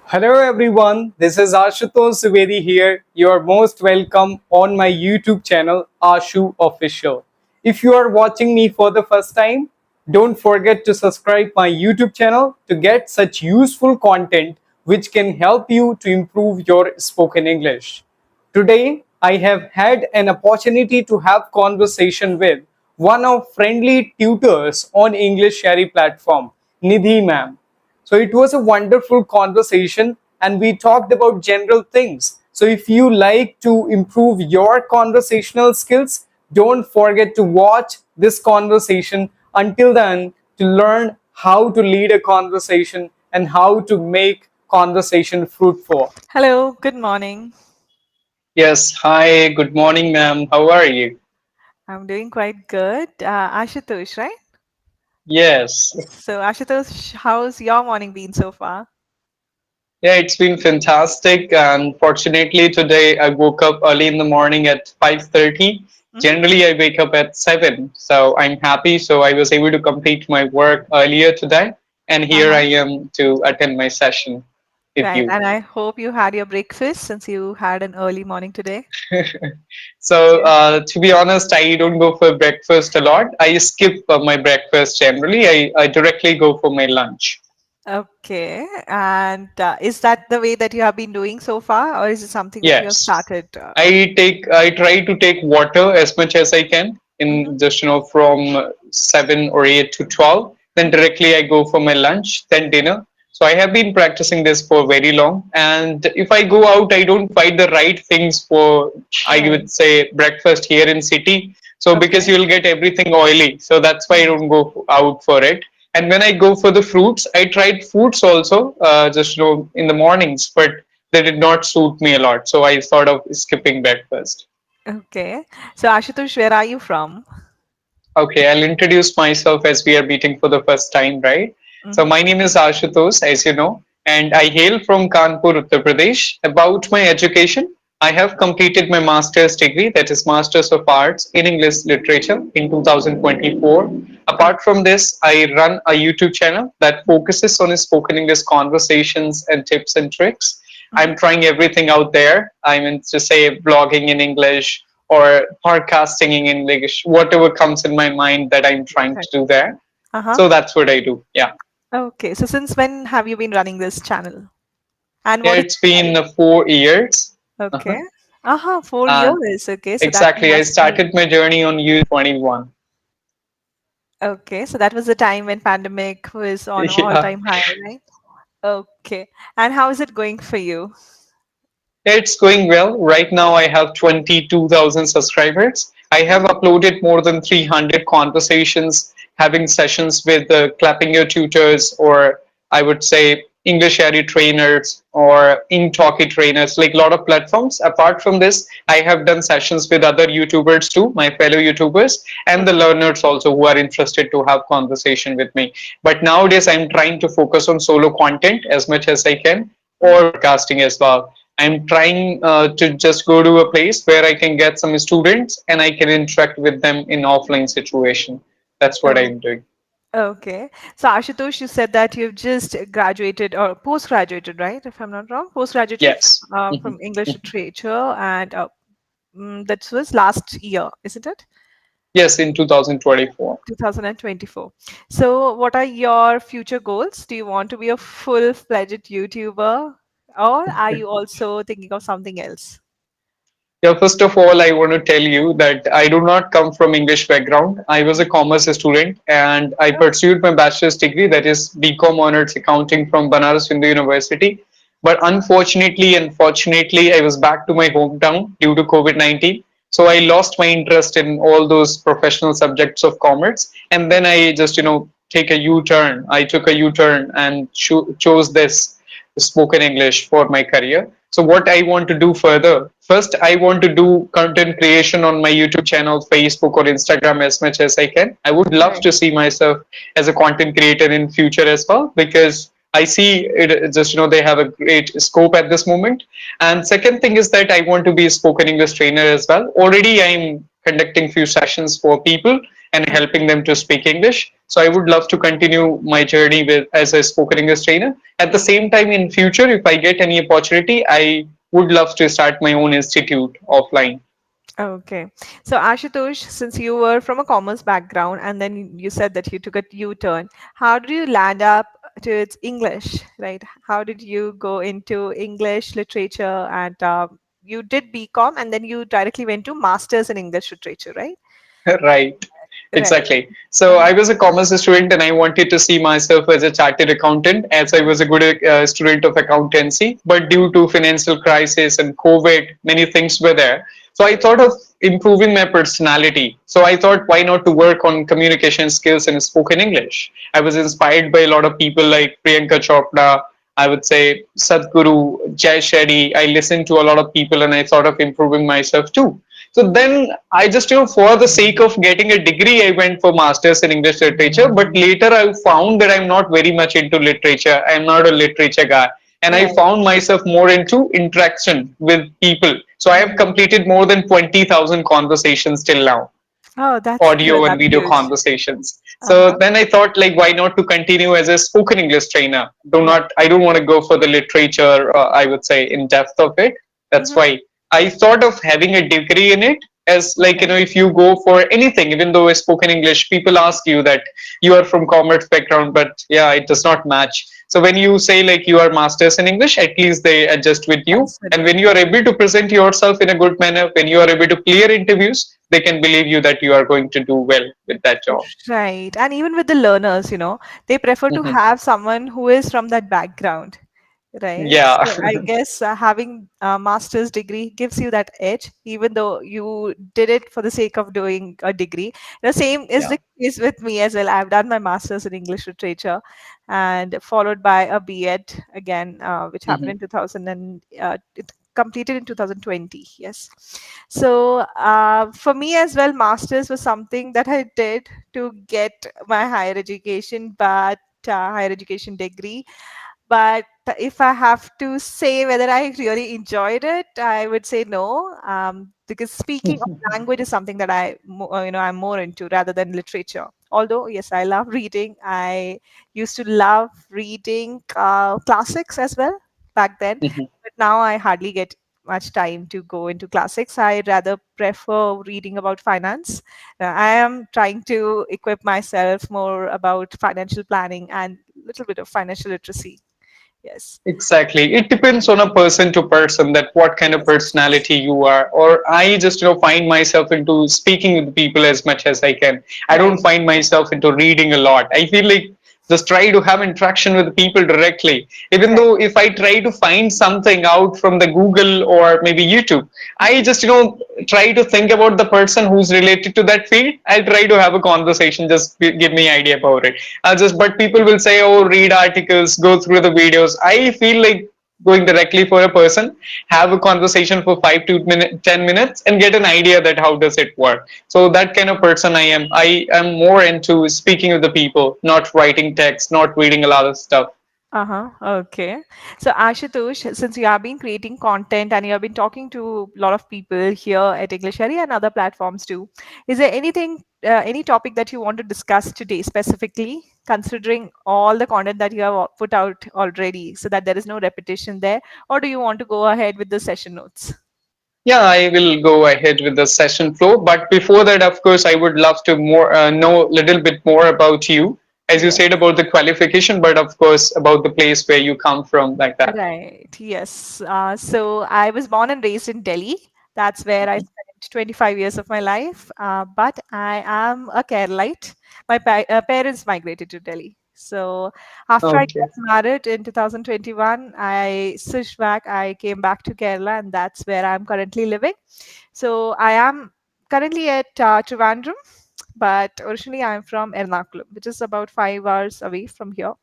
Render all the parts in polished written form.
Hello everyone, this is Ashutosh Suvedi here. You are most welcome on my YouTube channel Ashu Official. If you are watching me for the first time, don't forget to subscribe my YouTube channel to get such useful content which can help you to improve your spoken English. Today, I have had an opportunity to have conversation with one of friendly tutors on English Sherry platform, Nidhi ma'am. So it was a wonderful conversation and we talked about general things. So if you like to improve your conversational skills, don't forget to watch this conversation until then to learn how to lead a conversation and how to make conversation fruitful. Hello, good morning. Yes, hi, good morning, ma'am. How are you? I'm doing quite good. Ashutosh, right? Yes. So, Ashutosh, how's your morning been so far? Yeah, it's been fantastic. And fortunately, today I woke up early in the morning at 5:30. Hmm. Generally, I wake up at 7. So I'm happy. So I was able to complete my work earlier today. And here I Uh-huh. am to attend my session with Right. you. And I hope you had your breakfast since you had an early morning today. So, to be honest, I don't go for breakfast a lot. I skip my breakfast generally. I directly go for my lunch. Okay. And is that the way that you have been doing so far, or is it something that you have Yes. started? I try to take water as much as I can Mhm, in just from 7 or 8 to 12. Then mhm. directly I go for my lunch, then dinner. So I have been practicing this for very long. And if I go out, I don't find the right things for, I Right. would say, breakfast here in city. So because Okay. you'll get everything oily. So that's why I Mhm. don't go out for it. And when I go for the fruits, I tried fruits also, in the mornings, but they did not suit me a lot. So I thought of skipping breakfast. Okay. So, Ashutosh, where are you from? Okay, I'll introduce myself as we are meeting for the first time, right? So Hmm. my name is Ashutosh, as you know, and I hail from Kanpur, Uttar Pradesh. About my education, I have completed my master's degree, that is Masters of Arts in English Literature in 2024. Apart from this, I run a YouTube channel that focuses on spoken English conversations and tips and tricks. I'm Hmm. trying everything out there. I mean to say blogging in English or podcasting in English, whatever comes in my mind that I'm trying Right. to do there. Uh-huh. So that's what I do. Yeah. Okay. So, since when have you been running this channel? And Yeah, what is it's been 4 years. okay? Uh-huh. Uh-huh, four And years. Okay, so that exactly, I must be started my journey on U21. okay. So that was the time when pandemic was on Yeah. all-time high, right? Okay. And how is it going for you? It's going well. Right now, I have 22,000 subscribers. I have Mhm. uploaded more than 300 conversations, having sessions with clapping your tutors, or I would say English area trainers or in talkie trainers, like a lot of platforms. Apart from this, I have done sessions with other YouTubers too, my fellow YouTubers, and the Okay. learners also who are interested to have conversation with me. But nowadays, I'm trying to focus on solo content as much as I can, Mhm. or podcasting as well. I'm trying to just go to a place where I can get some students and I can interact with them in offline situation. That's what Oh, I'm doing. okay. So Ashutosh, you said that you've just graduated or post-graduated, right? If I'm not wrong, post-graduated Yes. from Mhm. English Mhm. literature, and that was last year, isn't it? Yes, in 2024. 2024. So, what are your future goals? Do you want to be a full-fledged YouTuber, or are you also thinking of something else? Yeah, first of all, I want to tell you that I do not come from English background. I was a commerce student and I Oh, pursued my bachelor's degree, that is BCom honors accounting from Banaras Hindu University. But unfortunately and fortunately, I was back to my hometown due to COVID-19. So I lost my interest in all those professional subjects of commerce. And then I just, take a U-turn. I took a U-turn and chose this spoken English for my career. So what I want to do further, first I want to do content creation on my YouTube channel, Facebook or Instagram as much as I can. I would love right. to see myself as a content creator in future as well because I see it just they have a great scope at this moment. And second thing is that I want to be a spoken English trainer as well. Already I'm conducting few sessions for people and Oh, helping them to speak English. So I would love to continue my journey with as a spoken English trainer. At the same time, in future, if I get any opportunity, I would love to start my own institute offline. okay. So, Ashutosh, since you were from a commerce background and then you said that you took a U-turn, how did you land up to its English, right? How did you go into English literature and you did BCom and then you directly went to Masters in English literature, right? Right. Right. Exactly. So Uh-huh. I was a commerce student and I wanted to see myself as a chartered accountant as I was a good student of accountancy. But due to financial crisis and COVID, many things were there. So I thought of improving my personality. So I thought, why not to work on communication skills and spoken English? I was inspired by a lot of people like Priyanka Chopra, I would say Sadhguru, Jay Shetty. I listened to a lot of people and I thought of improving myself too. So Mhm. then I just, for the sake of getting a degree, I went for masters in English literature. But later I found that I'm not very much into literature. I'm not a literature guy. And I Right. found myself more into interaction with people. So I have Mhm. completed more than 20,000 conversations till now, Oh, that's good. audio and That's video huge. conversations. So Uh-huh. then I thought, like, why not to continue as a spoken English trainer? Right. I don't want to go for the literature, I would say, in depth of it. That's Mm-hmm. why I thought of having a degree in it. As like, Okay. if you go for anything, even though it's spoken English, people ask you that you are from commerce background, but yeah, it does not match. So when you say like you are masters in English, at least they adjust with you. And Consider. when you are able to present yourself in a good manner, when you are able to clear interviews, they can believe you that you are going to do well with that job. Right. And even with the learners, they prefer to Mhm. have someone who is from that background. Right. Yeah. So I guess having a master's degree gives you that edge, even though you did it for the sake of doing a degree. The same is Yeah. the case with me as well. I've done my master's in English literature and followed by a B.Ed again, which happened Mhm. in 2000 and it completed in 2020. Yes. So for me as well, master's was something that I did to get my higher education, but higher education degree, but if I have to say whether I really enjoyed it, I would say no, because speaking of language is something that I'm more into rather than literature. Although yes, I love reading. I used to love reading classics as well back then, Mhm. but now I hardly get much time to go into classics. I rather prefer reading about finance. I am trying to equip myself more about financial planning and little bit of financial literacy. Yes. Exactly. It depends on a person to person that what kind of Yes. personality you are. Or I just, find myself into speaking with people as much as I can. I don't Right. find myself into reading a lot. I feel like just try to have interaction with people directly. Even Right. though if I try to find something out from the Google or maybe YouTube, I Hmm. just, try to think about the person who's related to that field. I'll try to have a conversation, just give me idea about it. But people will say, oh, read articles, go through the videos. I feel like going directly for a person, have a conversation for 10 minutes and get an idea that how does it work. So that kind of person I am. I am more into speaking with the people, not writing text, not reading a lot of stuff. Uh-huh. Okay. So Ashutosh, since you have been creating content and you have been talking to a lot of people here at English Area and other platforms too, is there any topic that you want to discuss today specifically, considering all the content that you have put out already, so that there is no repetition there, or do you want to go ahead with the session notes? Yeah, I will go ahead with the session flow. But before that, of course, I would love to more know a little bit more about you, as you said Yes. about the qualification, but of course about the place where you come from, like that. Right. Yes. So I was born and raised in Delhi. That's where I Mhm. spent 25 years of my life. But I am a Keralite. My parents migrated to Delhi. So after I Okay. got married in 2021, I switched back. I came back to Kerala, and that's where I'm currently living. So I am currently at Trivandrum, but originally I'm from Ernakulam, which is about 5 hours away from here.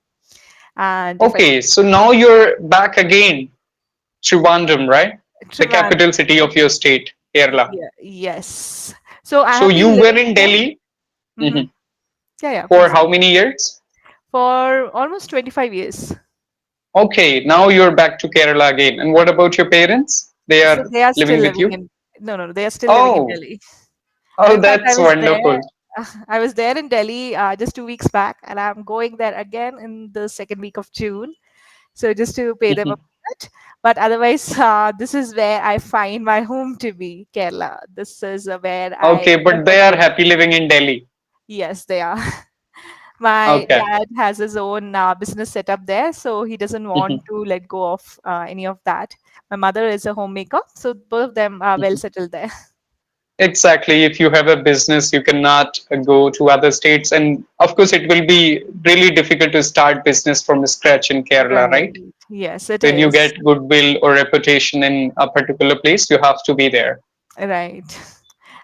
And if I Okay, so now you're back again, Trivandrum, right? The Trivandrum. capital city of your state, Kerala. Yeah, yes. So I So have you been were living in here. Delhi, Hmm. mhm, Yeah, yeah, for please. how many years? For almost 25 years. Okay, now you're back to Kerala again. And what about your parents? They So are they are still living with living you? in, no, no, no, they are still living in Oh, Delhi. And oh, in fact, I that's was there. wonderful. I was there in Delhi just 2 weeks back, and I'm going there again in the second week of June. So just to pay them a visit. But otherwise, this is where I find my home to be, Kerala. This is where I Okay, live but they are again. happy living in Delhi. Yes, they are. My Okay. dad has his own business set up there, so he doesn't want to let go of any of that. My mother is a homemaker, so both of them are well settled there. Exactly. If you have a business, you cannot go to other states, and of course, it will be really difficult to start business from scratch in Kerala, right? Right. Yes, it When you is. get goodwill or reputation in a particular place, you have to be there. Right.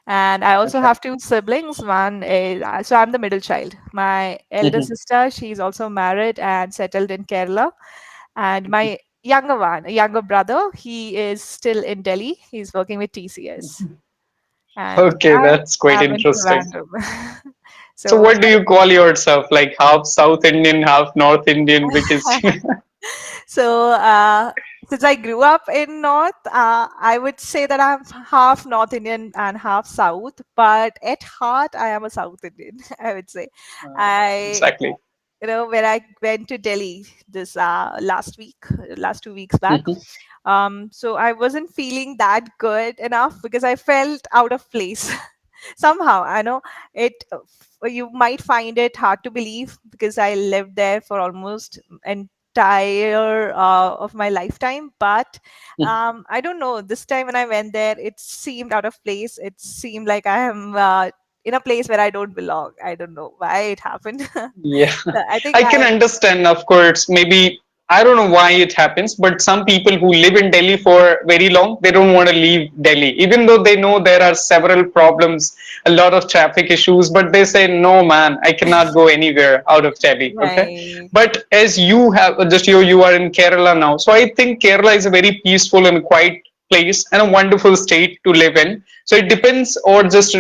And I also Okay. have two siblings. One is, so I'm the middle child. My elder Mhm. sister, she's also married and settled in Kerala. And my younger one, a younger brother, he is still in Delhi. He's working with TCS. And Okay, that's I quite am in interesting. Trivandrum. So, So, what do you call yourself? Like half South Indian, half North Indian, which is so since I grew up in North, I would say that I'm half North Indian and half South, but at heart, I am a South Indian. I would say, I exactly. when I went to Delhi this last week, last 2 weeks back. Mhm. So I wasn't feeling that good enough because I felt out of place. Somehow, I know it. You might find it hard to believe because I lived there for almost entire of my lifetime, but I don't know. This time when I went there, it seemed out of place. It seemed like I am in a place where I don't belong. I don't know why it happened. Yeah, I think I can I understand, of course. Maybe I don't know why it happens, but some people who live in Delhi for very long, they don't want to leave Delhi, even though they know there are several problems, a lot of traffic issues, but they say, no, man, I cannot go anywhere out of Delhi. Okay. right, But as you have just you are in Kerala now. So I think Kerala is a very peaceful and quiet place and a wonderful state to live in. So it depends, or just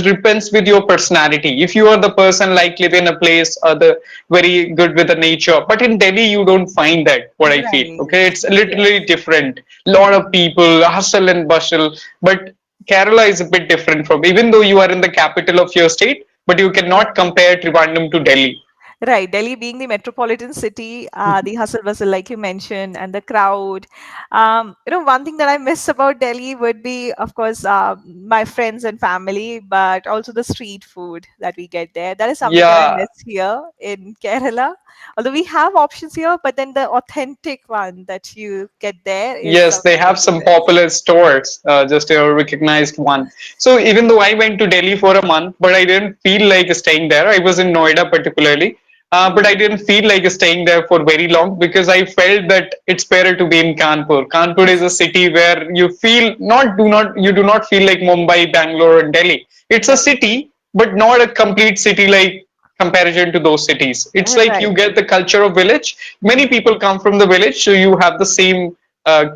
depends with your personality. If you are the person like live in a place, the very good with the nature, but in Delhi you don't find that. What I feel, right, okay, it's literally yes. different. Lot of people, hustle and bustle, but Kerala is a bit different from. Even though you are in the capital of your state, but you cannot compare Trivandrum to Delhi. Right, Delhi being the metropolitan city, the hustle bustle, like you mentioned, and the crowd. One thing that I miss about Delhi would be, of course, my friends and family, but also the street food that we get there. That is something that I Yeah. miss here in Kerala. Although we have options here, but then the authentic one that you get there is Yes, they something that have you some miss. popular stores, just a recognized one. So even though I went to Delhi for a month, but I didn't feel like staying there. I was in Noida particularly, but I didn't feel like staying there for very long because I felt that it's better to be in Kanpur. Kanpur is a city where you feel you do not feel like Mumbai, Bangalore, and Delhi. It's a Right, city, but not a complete city like comparison to those cities. It's like you right. get the culture of village. Many Mhm. people come from the village, so you have the same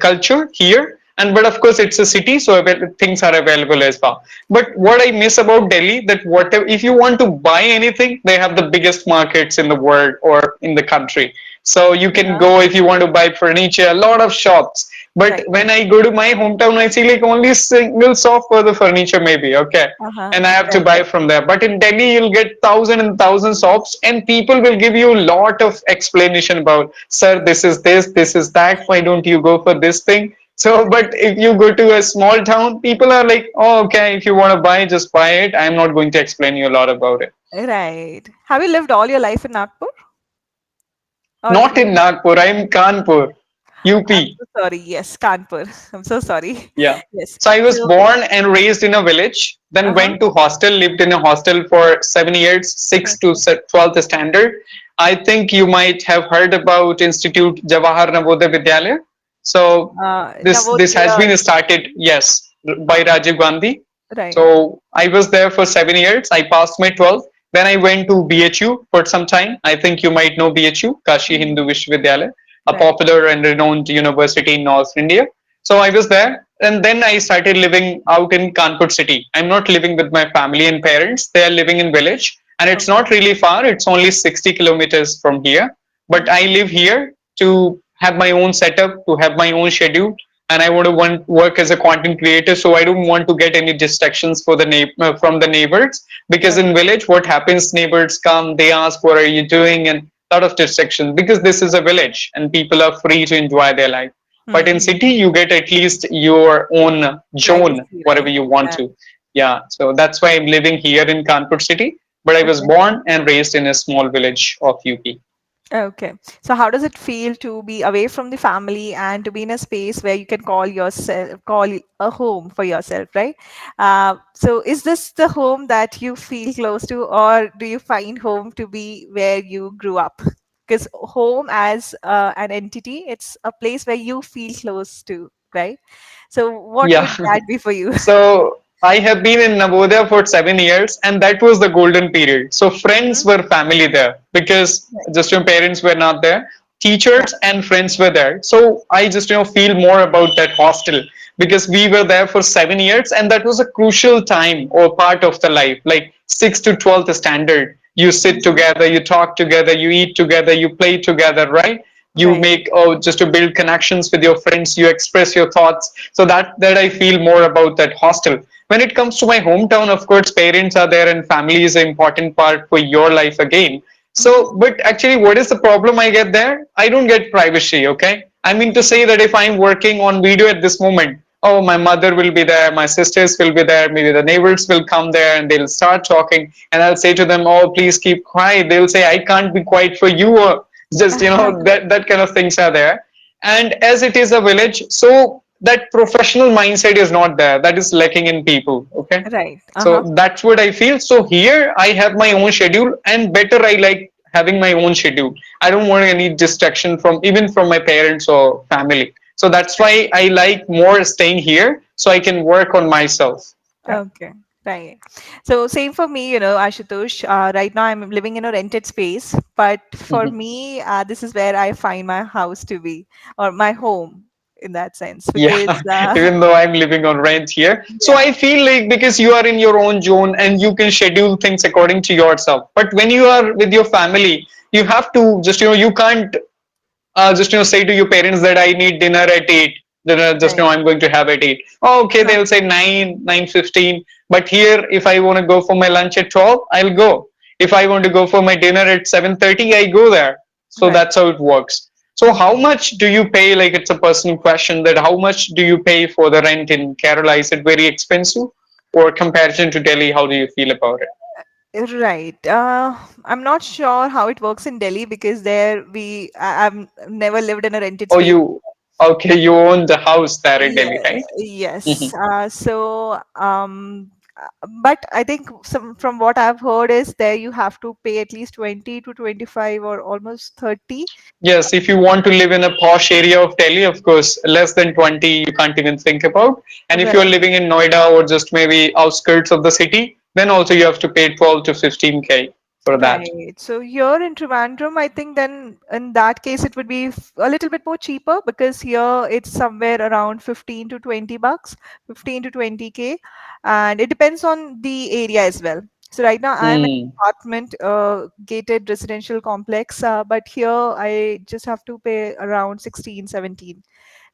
culture here. And but of course, it's a city, so things are available as well. But what I miss about Delhi, that whatever if you want to buy anything, they have the biggest markets in the world or in the country. So you can Uh-huh. go if you want to buy furniture, a lot of shops. But Right. when I go to my hometown, I see like only single shop for the furniture, maybe. Okay, Uh-huh. and I have to Right. buy from there. But in Delhi, you'll get thousand and thousand shops, and people will give you a lot of explanation about, sir, this is that. Why don't you go for this thing? So, but if you go to a small town, people are like, oh, okay, if you want to buy, just buy it. I'm not going to explain you a lot about it. Right. Have you lived all your life in Nagpur? Or Not in Nagpur, I'm Kanpur, I'm UP. so sorry. Yes, Kanpur. I'm so sorry. Yeah. Yes. So I was So, born and raised in a village, then uh-huh. went to hostel, lived in a hostel for 7 years, 6 to Okay. 12th standard. I think you might have heard about Institute Jawahar Navodaya Vidyalaya. So this has Navodaya. been started, yes, by Okay. Rajiv Gandhi. Right. So I was there for 7 years. I passed my 12th. Then I went to BHU for some time. I think you might know BHU, Kashi Mhm. Hindu Vishwavidyalaya, a Right. popular and renowned university in North India. So I was there, and then I started living out in Kanpur city. I'm not living with my family and parents. They are living in village, and it's Okay. not really far. It's only 60 kilometers from here. But Mhm. I live here to have my own setup, to have my own schedule, and I want to work as a content creator, so I don't want to get any distractions for the from the neighbors, because Okay. in village what happens, neighbors come, they ask what are you doing, and lot of distractions, because this is a village and people are free to enjoy their life. But in Hmm. city you get at least your own zone, Privacy, whatever right? you want Yeah. to. Yeah, so that's why I'm living here in Kanpur city, but I was Okay. born and raised in a small village of UP. Okay. So how does it feel to be away from the family and to be in a space where you can call yourself, call a home for yourself, right? So is this the home that you feel close to, or do you find home to be where you grew up? Because home as an entity, it's a place where you feel close to, right? So what Yeah. would that be for you? So I have been in Navodaya for 7 years, and that was the golden period. So friends Hmm. were family there, because Right. just your parents were not there. Yeah. Teachers and friends were there. So I just feel more about that hostel, because we were there for 7 years, and that was a crucial time or part of the life, like 6 to 12th standard. You sit Mhm. together, you talk together, you eat together, you play together, right? You Right. make, oh, just to build connections with your friends, you express your thoughts. So that I feel more about that hostel. When it comes to my hometown, of course parents are there and family is an important part for your life again. Hmm. So but actually what is the problem I get there? I don't get privacy. Okay, I mean to say that if I'm working on video at this moment, oh, my mother will be there, my sisters will be there, maybe the neighbors will come there and they'll start talking, and I'll say to them, oh, please keep quiet. They'll say, I can't be quiet for you, or just that kind of things are there. And as it is a village, so that professional mindset is not there, that is lacking in people. Okay, Right. Uh-huh. so that's what I feel. So here I have my own schedule, and better I like having my own schedule. I don't want any distraction from even from my parents or family. So that's why I like more staying here, so I can work on myself. Yeah. Okay, right. So same for me, Ashutosh. Right now I'm living in a rented space, but for Mhm. me, this is where I find my house to be, or my home in that sense, because Yeah, even though I'm living on rent here. So yeah, I feel like, because you are in your own zone and you can schedule things according to yourself. But when you are with your family, you have to just, you can't just say to your parents that I need dinner at 8. Dinner, just right. I'm going to have at 8. Oh, okay, Uh-huh. they'll say 9, 9:15. But here, if I want to go for my lunch at 12, I'll go. If I want to go for my dinner at 7:30, I go there. So Right. that's how it works. So how Okay. much do you pay? Like, it's a personal question, that how much do you pay for the rent in Kerala? Is it very expensive, or comparison to Delhi? How do you feel about it? Right. I'm not sure how it works in Delhi because there I've never lived in a rented Oh, space. you okay? You own the house there in Delhi, Yes, right? yes. But I think from what I've heard is there you have to pay at least 20 to 25 or almost 30. Yes, if you want to live in a posh area of Delhi, of course, less than 20 you can't even think about. And if you're Right. living in Noida or just maybe outskirts of the city, then also you have to pay 12 to 15K for that. Right. So here in Trivandrum, I think then in that case it would be a little bit more cheaper because here it's somewhere around 15 to 20 bucks, 15 to 20K, and it depends on the area as well. So right now I'm in an Hmm. apartment, gated residential complex, but here I just have to pay around 16, 17.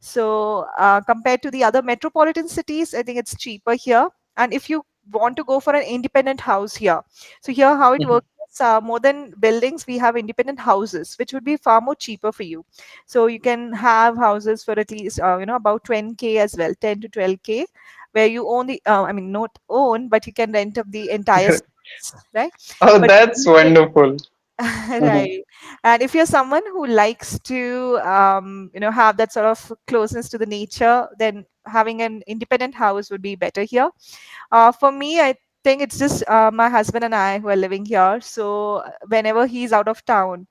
So compared to the other metropolitan cities, I think it's cheaper here. And if you want to go for an independent house here, so here how it Mhm. works is more than buildings, we have independent houses, which would be far more cheaper for you. So you can have houses for at least about 10K as well, 10 to 12K, where you own the I mean not own, but you can rent up the entire space, right? Oh, But that's wonderful. Mhm. right. And if you're someone who likes to, have that sort of closeness to the nature, then having an independent house would be better here. For me, I think it's just my husband and I who are living here. So whenever he's out of town,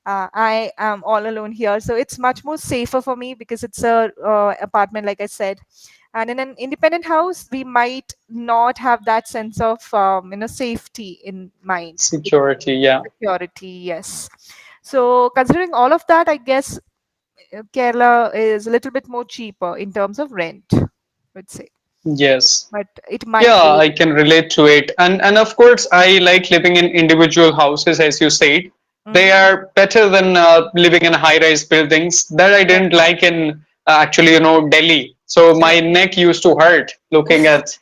I am all alone here. So it's much more safer for me because it's a apartment, like I said. And in an independent house, we might not have that sense of, safety in mind. Security, yeah. Security, yes. So considering all of that, I guess Kerala is a little bit more cheaper in terms of rent, I would say. Yes. But it might Yeah, vary. I can relate to it. And of course, I like living in individual houses, as you said. They Mm-hmm. are better than living in high-rise buildings. That I didn't like in actually, Delhi. So my neck used to hurt looking at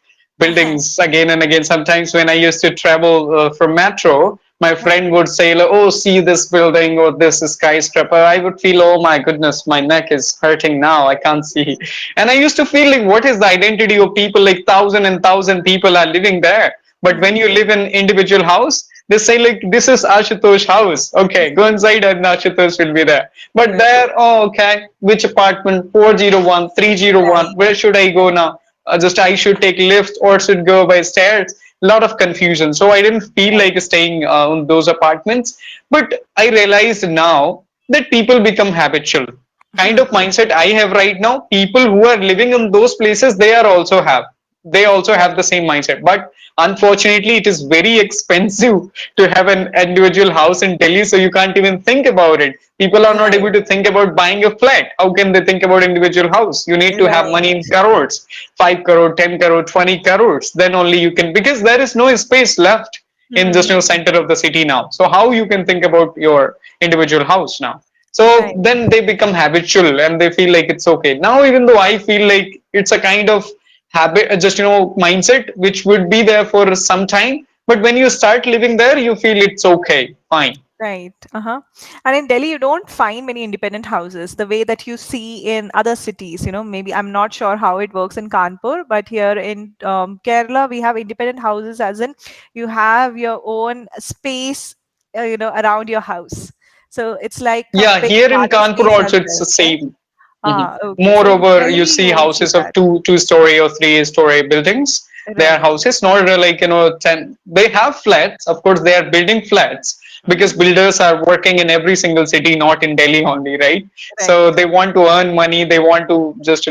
Uh-huh. buildings again and again. Sometimes when I used to travel from metro, my Uh-huh. friend would say, like, "Oh, see this building or this skyscraper." I would feel, "Oh my goodness, my neck is hurting now. I can't see." And I used to feel like, what is the identity of people? Like thousand and thousand people are living there. But when you live in individual house, they say like, "This is Ashutosh house. Okay, go inside and Ashutosh will be there." But Right. there, oh, okay, which apartment? 401, 301. Right. Where should I go now? Just I should take lift or should go by stairs. A lot of confusion. So I didn't feel Right. like staying in those apartments. But I realized now that people become habitual. Kind of mindset I have right now, people who are living in those places, they also have the same mindset. But unfortunately, it is very expensive to have an individual house in Delhi, so you can't even think about it. People are not Right. able to think about buying a flat. How can they think about individual house? You need to have Right. money in crores, 5 crore, 10 crore, 20 crores. Then only you can, because there is no space left in just center of the city now. So how you can think about your individual house now? So Right. then they become habitual and they feel like it's okay. Now, even though I feel like it's a kind of habit, just mindset which would be there for some time, but when you start living there, you feel it's okay, fine. Right. Uh-huh. And in Delhi, you don't find many independent houses the way that you see in other cities. Maybe I'm not sure how it works in Kanpur, but here in Kerala, we have independent houses, as in you have your own space, around your house. So it's like a Yeah, big here in garden Kanpur space as also it's well, the right? same. Mhm. Ah, okay. So in Moreover, you Delhi, you see won't see houses of that. two-story or three-story buildings. They are Right. houses, not like 10. They have flats, of course. They are building flats because Mm-hmm. builders are working in every single city, not in Delhi only, right? So Right. they want to earn money. They want to just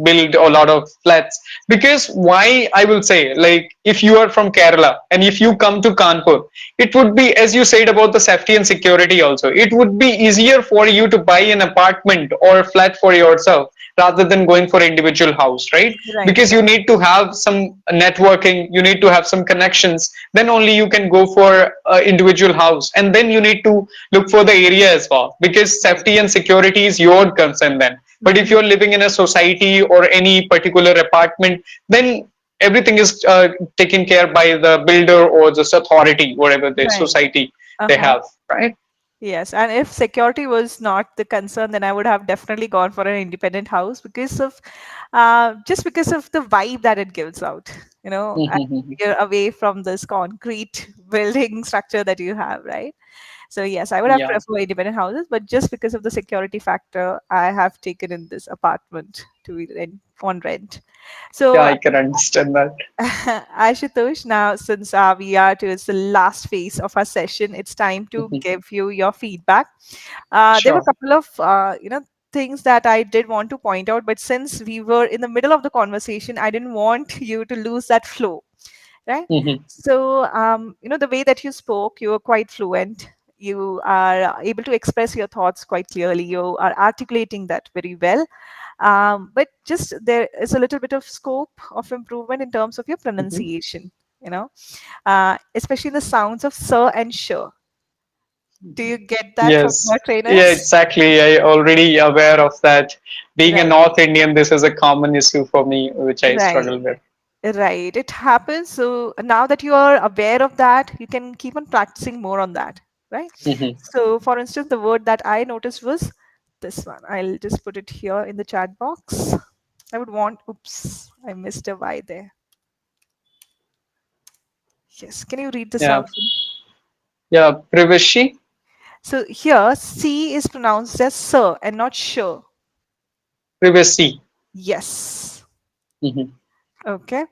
build a lot of flats. Because why I will say, like, if you are from Kerala and if you come to Kanpur, it would be, as you said about the safety and security also, it would be easier for you to buy an apartment or a flat for yourself rather than going for individual house, right? Right. Because you need to have some networking, you need to have some connections, then only you can go for individual house, and then you need to look for the area as well, because Right. safety and security is your concern then. But if Mm-hmm. you're living in a society or any particular apartment, then everything is taken care by the builder or just authority, whatever the Right. society they Uh-huh. have, right? Yes, and if security was not the concern, then I would have definitely gone for an independent house because of just because of the vibe that it gives out. And you're away from this concrete building structure that you have, right? So yes, I would have Yeah, preferred independent houses, but just because of the security factor, I have taken in this apartment to be rent on rent. yeah, So I can understand that. Ashutosh, now since we are towards the last phase of our session, it's time to give you your feedback. There were a Sure. couple of things that I did want to point out, but since we were in the middle of the conversation, I didn't want you to lose that flow, right? So the way that you spoke, you were quite fluent. You are able to express your thoughts quite clearly. You are articulating that very well, but just there is a little bit of scope of improvement in terms of your pronunciation, you know, especially the sounds of sir and sure. Do you get that from Yes, your yeah, trainers? exactly. I already aware of that. Being a Right, North Indian, this is a common issue for me, which I right, struggle with. right. It happens. So now that you are aware of that, you can keep on practicing more on that, right? So, for instance, the word that I noticed was this one. I'll just put it here in the chat box. I would want, oops, I missed a Y there. Yes, can you read this Yeah, out for me? yeah, privacy, So here, C is pronounced as sir and not sure. privacy. Yes. Mhm. Okay.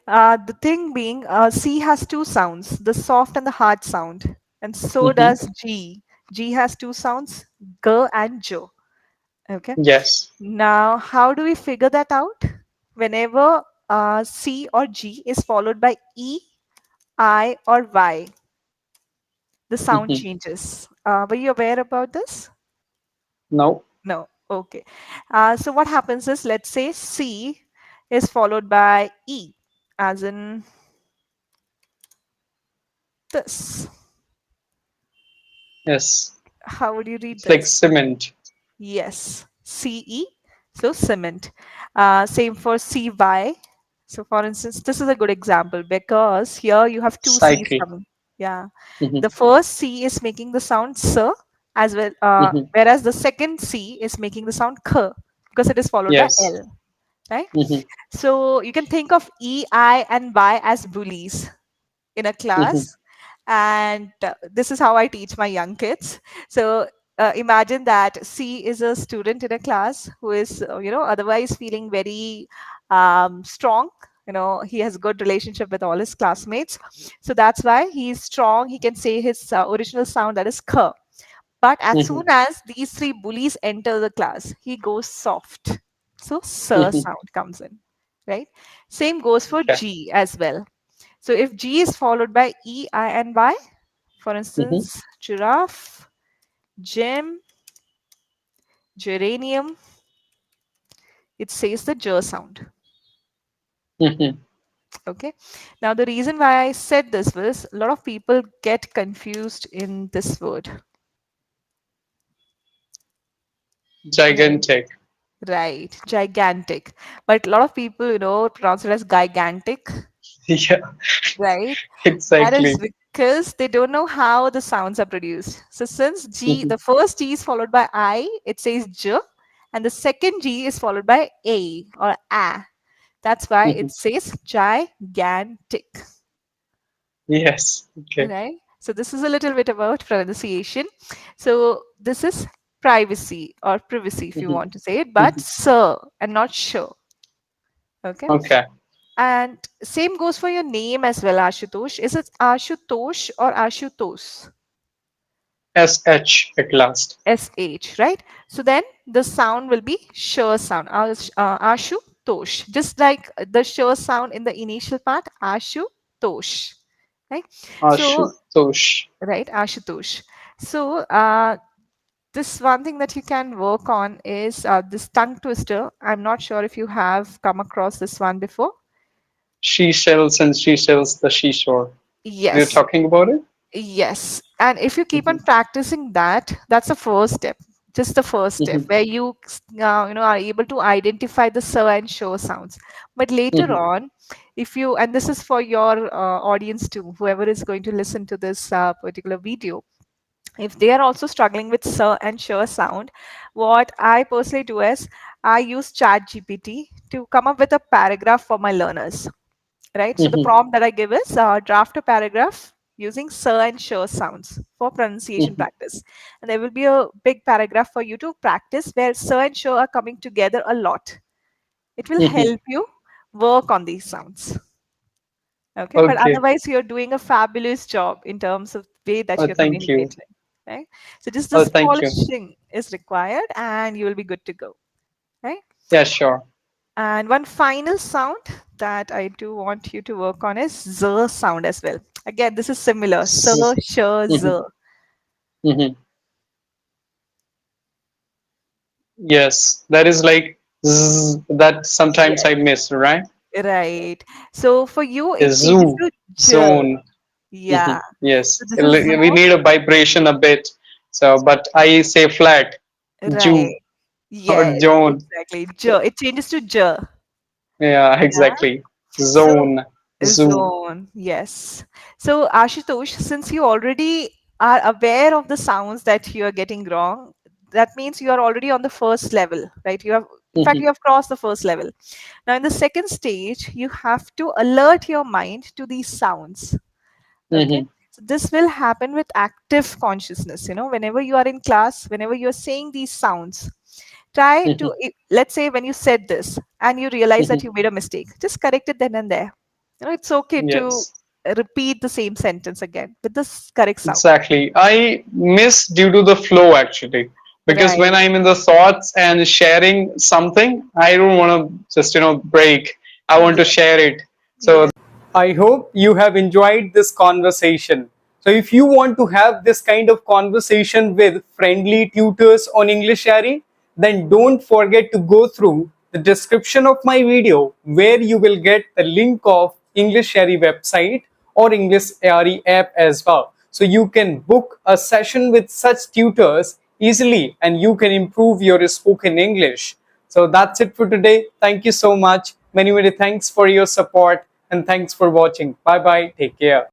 The thing being, C has two sounds, the soft and the hard sound. And so Mhm. does G. G has two sounds, G and Jo. Okay. Yes. Now, how do we figure that out? Whenever C or G is followed by E, I, or Y, the sound Mhm. changes. Were you aware about this? No. No. Okay. So what happens is, let's say C is followed by E, as in this. Yes. How would you read It's like this? cement. Yes. CE. So cement. Same for cy. So for instance, this is a good example because here you have two c's Cycle. coming. Yeah. Hmm. The first c is making the sound s as well, Hmm. whereas the second c is making the sound k because it is followed by Yes. l, right? Hmm. So you can think of e, I, and y as bullies in a Hmm. class, and this is how I teach my young kids. So imagine that C is a student in a class who is otherwise feeling very strong. He has good relationship with all his classmates, so that's why he's strong. He can say his original sound, that is k. But as Hmm. soon as these three bullies enter the class, he goes soft. So sir Hmm. sound comes in, right? Same goes for Okay. G as well. So if G is followed by E, I, and Y, for Hmm. instance, giraffe, gem, geranium, it says the J sound. Hmm. Okay. Now, the reason why I said this was a lot of people get confused in this word. Right. Gigantic. Right. Gigantic. But a lot of people, pronounce it as gigantic. Yeah, Right. That is exactly. because they don't know how the sounds are produced. So since G, Hmm. the first G is followed by I, it says J, and the second G is followed by A or A. That's why Hmm. it says gigantic. Yes. Okay. Right? So this is a little bit about pronunciation. So this is privacy or privacy if you Hmm. want to say it, but Hmm. sir and not sure. Okay. Okay. And same goes for your name as well, Ashutosh. Is it Ashutosh or Ashutos? SH at last. SH, right? So then the sound will be sure sound. Ashu Tosh. Just like the sure sound in the initial part, Ashu Tosh. Right? So, Ashutosh. right, Ashutosh. So, this one thing that you can work on is this tongue twister. I'm not sure if you have come across this one before. She shells and she shells the seashore. We're Yes. talking about it? Yes, and if you keep on Hmm. practicing that, that's the first step. Just the first step Hmm. where are able to identify the sir and show sounds. But later Hmm. on, if you and this is for your audience too, whoever is going to listen to this particular video, if they are also struggling with sir and sure sound, what I personally do is I use Chat GPT to come up with a paragraph for my learners, right? So the Hmm. prompt that I give is draft a paragraph using sir and sure sounds for pronunciation Hmm. practice. And there will be a big paragraph for you to practice where sir and sure are coming together a lot. It will Hmm. help you work on these sounds. Okay, but Okay. otherwise you're doing a fabulous job in terms of way that you're Thank you. communicating. Right? So just this Thank you. polishing is required and you will be good to go. Right? Yeah, sure. And one final sound that I do want you to work on is Z sound as well. Again, this is similar. S, sh, Hmm. Z. Hmm. Yes, that is like that sometimes I Yes, miss, right? right. So for you, The it changes zoo to J. zone. Yeah. Yes, So this is Z. we need a vibration a bit. So, but I say flat, Jew Right. or Yes, Joan. exactly. J. It changes to J. Yeah, Yeah. exactly. So Zone, zoo. zone, yes. So, Ashutosh, since you already are aware of the sounds that you are getting wrong, that means you are already on the first level, right? You have, in fact, Hmm. you have crossed the first level. Now, in the second stage, you have to alert your mind to these sounds. Okay. Hmm. So this will happen with active consciousness. Whenever you are in class, whenever you're saying these sounds, try to, Hmm. let's say when you said this and you realize Hmm. that you made a mistake, just correct it then and there. It's okay to Yes. repeat the same sentence again with the correct sound. Exactly. I miss due to the flow actually. Because when Right. I'm in the thoughts and sharing something, I don't want to just, break. I want to Yes. share it. So, Yes. I hope you have enjoyed this conversation. So, if you want to have this kind of conversation with friendly tutors on English Shari, then don't forget to go through the description of my video where you will get the link of English Shari website or English Shari app as well. So, you can book a session with such tutors easily and you can improve your spoken English. So that's it for today. Thank you so much. Many thanks for your support and thanks for watching. Bye bye. Take care.